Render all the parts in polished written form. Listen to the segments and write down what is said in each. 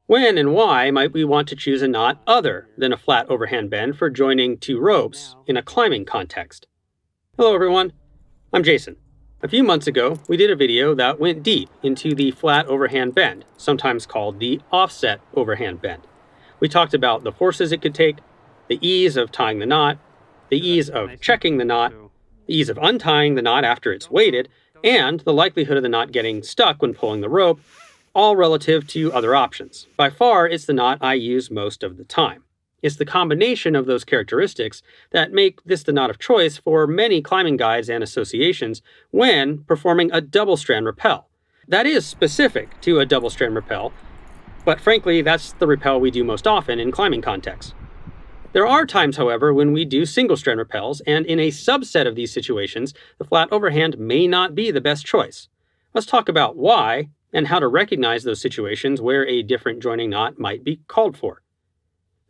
When and why might we want to choose a knot other than a flat overhand bend for joining two ropes in a climbing context? Hello everyone, I'm Jason. A few months ago, we did a video that went deep into the flat overhand bend, sometimes called the offset overhand bend. We talked about the forces it could take, the ease of tying the knot, the ease of checking the knot, the ease of untying the knot after it's weighted, and the likelihood of the knot getting stuck when pulling the rope, all relative to other options. By far, it's the knot I use most of the time. It's the combination of those characteristics that make this the knot of choice for many climbing guides and associations when performing a double strand rappel. That is specific to a double strand rappel, but frankly, that's the rappel we do most often in climbing contexts. There are times, however, when we do single strand rappels, and in a subset of these situations, the flat overhand may not be the best choice. Let's talk about why and how to recognize those situations where a different joining knot might be called for.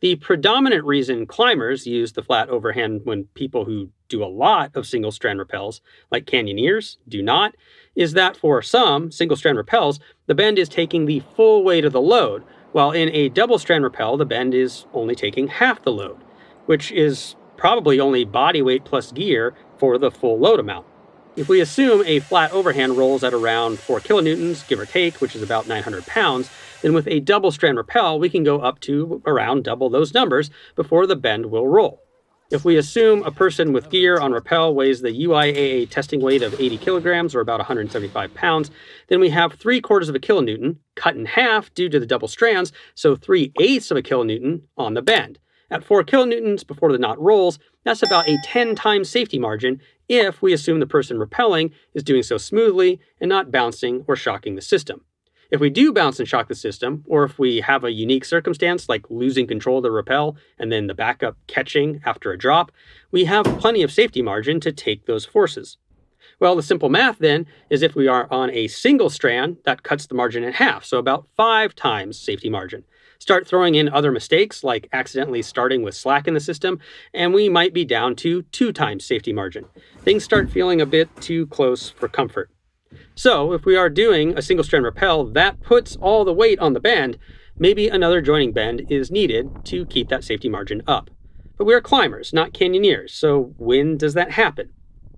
The predominant reason climbers use the flat overhand when people who do a lot of single strand rappels, like canyoneers, do not, is that for some single strand rappels, the bend is taking the full weight of the load, while in a double strand rappel, the bend is only taking half the load, which is probably only body weight plus gear for the full load amount. If we assume a flat overhand rolls at around 4 kilonewtons, give or take, which is about 900 pounds, then with a double strand rappel, we can go up to around double those numbers before the bend will roll. If we assume a person with gear on rappel weighs the UIAA testing weight of 80 kilograms, or about 175 pounds, then we have 3/4 of a kilonewton, cut in half due to the double strands, so 3/8 of a kilonewton on the bend. At 4 kilonewtons before the knot rolls, that's about a 10 times safety margin if we assume the person rappelling is doing so smoothly and not bouncing or shocking the system. If we do bounce and shock the system, or if we have a unique circumstance like losing control of the rappel and then the backup catching after a drop, we have plenty of safety margin to take those forces. Well, the simple math then is if we are on a single strand, that cuts the margin in half, so about 5 times safety margin. Start throwing in other mistakes like accidentally starting with slack in the system, and we might be down to 2 times safety margin. Things start feeling a bit too close for comfort. So if we are doing a single strand rappel that puts all the weight on the bend, maybe another joining bend is needed to keep that safety margin up. But we are climbers, not canyoneers, so when does that happen?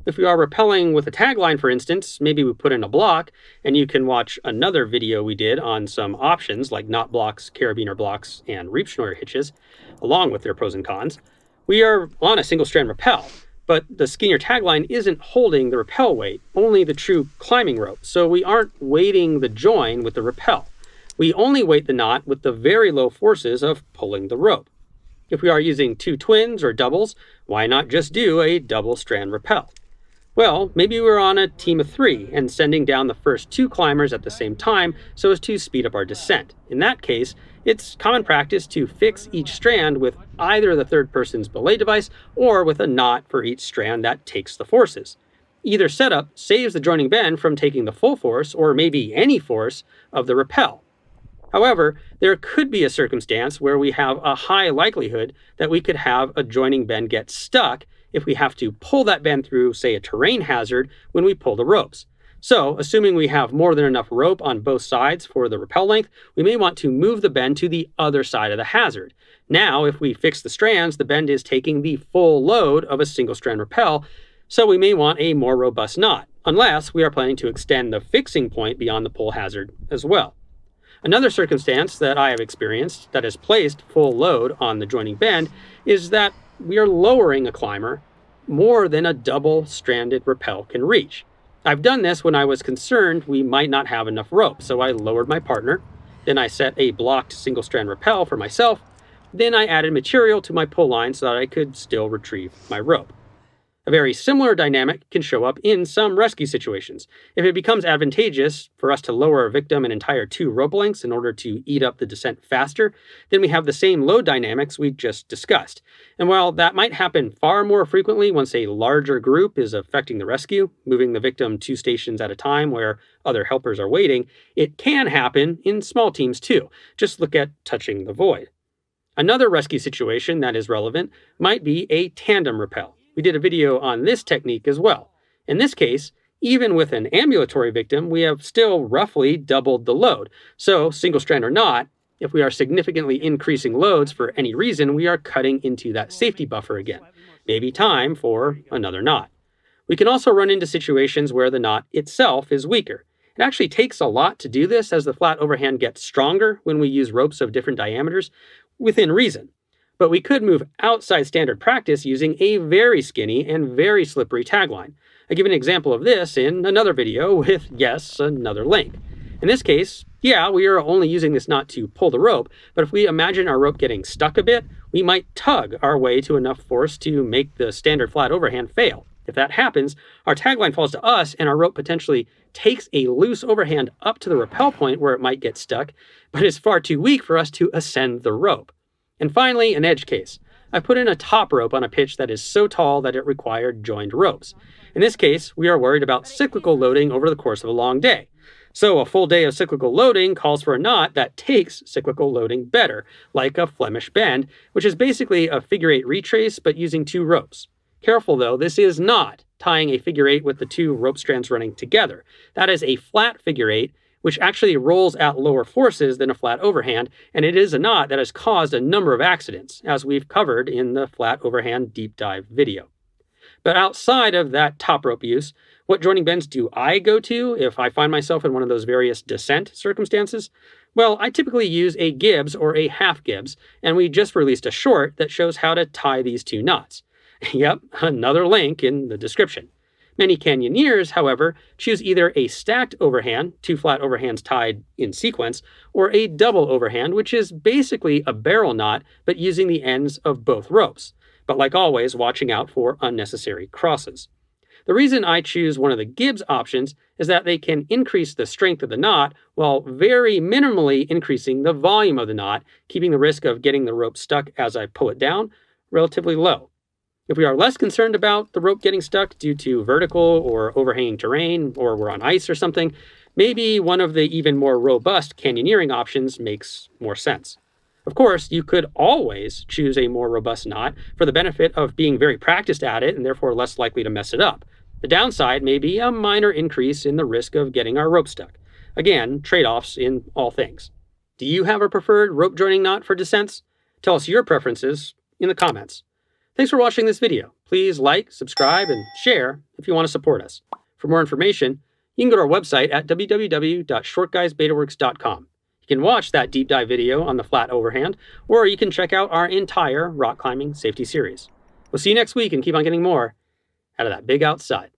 If we are rappelling with a tagline, for instance, maybe we put in a block, and you can watch another video we did on some options like knot blocks, carabiner blocks, and reap schnorr hitches, along with their pros and cons. We are on a single strand rappel, but the skinnier tagline isn't holding the rappel weight, only the true climbing rope, so we aren't weighting the join with the rappel. We only weight the knot with the very low forces of pulling the rope. If we are using 2 twins or doubles, why not just do a double strand rappel? Well, maybe we're on a team of 3 and sending down the first 2 climbers at the same time so as to speed up our descent. In that case, it's common practice to fix each strand with either the third person's belay device or with a knot for each strand that takes the forces. Either setup saves the joining bend from taking the full force, or maybe any force, of the rappel. However, there could be a circumstance where we have a high likelihood that we could have a joining bend get stuck if we have to pull that bend through, say, a terrain hazard when we pull the ropes. So, assuming we have more than enough rope on both sides for the rappel length, we may want to move the bend to the other side of the hazard. Now, if we fix the strands, the bend is taking the full load of a single strand rappel, so we may want a more robust knot, unless we are planning to extend the fixing point beyond the pull hazard as well. Another circumstance that I have experienced that has placed full load on the joining bend is that we are lowering a climber more than a double-stranded rappel can reach. I've done this when I was concerned we might not have enough rope, so I lowered my partner, then I set a blocked single-strand rappel for myself, then I added material to my pull line so that I could still retrieve my rope. A very similar dynamic can show up in some rescue situations. If it becomes advantageous for us to lower a victim an entire 2 rope lengths in order to eat up the descent faster, then we have the same load dynamics we just discussed. And while that might happen far more frequently once a larger group is affecting the rescue, moving the victim 2 stations at a time where other helpers are waiting, it can happen in small teams too. Just look at touching the void. Another rescue situation that is relevant might be a tandem rappel. We did a video on this technique as well. In this case, even with an ambulatory victim, we have still roughly doubled the load. So, single strand or not, If we are significantly increasing loads for any reason, we are cutting into that safety buffer again. Maybe time for another knot. We can also run into situations where the knot itself is weaker. It actually takes a lot to do this, as the flat overhand gets stronger when we use ropes of different diameters, within reason. But we could move outside standard practice using a very skinny and very slippery tagline. I give an example of this in another video with, yes, another link. In this case, yeah, we are only using this knot to pull the rope, but if we imagine our rope getting stuck a bit, we might tug our way to enough force to make the standard flat overhand fail. If that happens, our tagline falls to us and our rope potentially takes a loose overhand up to the rappel point where it might get stuck, but is far too weak for us to ascend the rope. And finally, an edge case. I put in a top rope on a pitch that is so tall that it required joined ropes. In this case, we are worried about cyclical loading over the course of a long day. So a full day of cyclical loading calls for a knot that takes cyclical loading better, like a Flemish bend, which is basically a figure-8 retrace but using 2 ropes. Careful though, this is not tying a figure-8 with the 2 rope strands running together. That is a flat figure-8, which actually rolls at lower forces than a flat overhand, and it is a knot that has caused a number of accidents, as we've covered in the flat overhand deep dive video. But outside of that top rope use, what joining bends do I go to if I find myself in one of those various descent circumstances? Well, I typically use a Gibbs or a half Gibbs, and we just released a short that shows how to tie these 2 knots. Yep, another link in the description. Many canyoneers, however, choose either a stacked overhand, 2 flat overhands tied in sequence, or a double overhand, which is basically a barrel knot, but using the ends of both ropes. But like always, watching out for unnecessary crosses. The reason I choose one of the Gibbs options is that they can increase the strength of the knot while very minimally increasing the volume of the knot, keeping the risk of getting the rope stuck as I pull it down relatively low. If we are less concerned about the rope getting stuck due to vertical or overhanging terrain, or we're on ice or something, maybe one of the even more robust canyoneering options makes more sense. Of course, you could always choose a more robust knot for the benefit of being very practiced at it and therefore less likely to mess it up. The downside may be a minor increase in the risk of getting our rope stuck. Again, trade-offs in all things. Do you have a preferred rope joining knot for descents? Tell us your preferences in the comments. Thanks for watching this video. Please like, subscribe, and share if you want to support us. For more information, you can go to our website at www.shortguysbetaworks.com. You can watch that deep dive video on the flat overhand, or you can check out our entire rock climbing safety series. We'll see you next week and keep on getting more out of that big outside.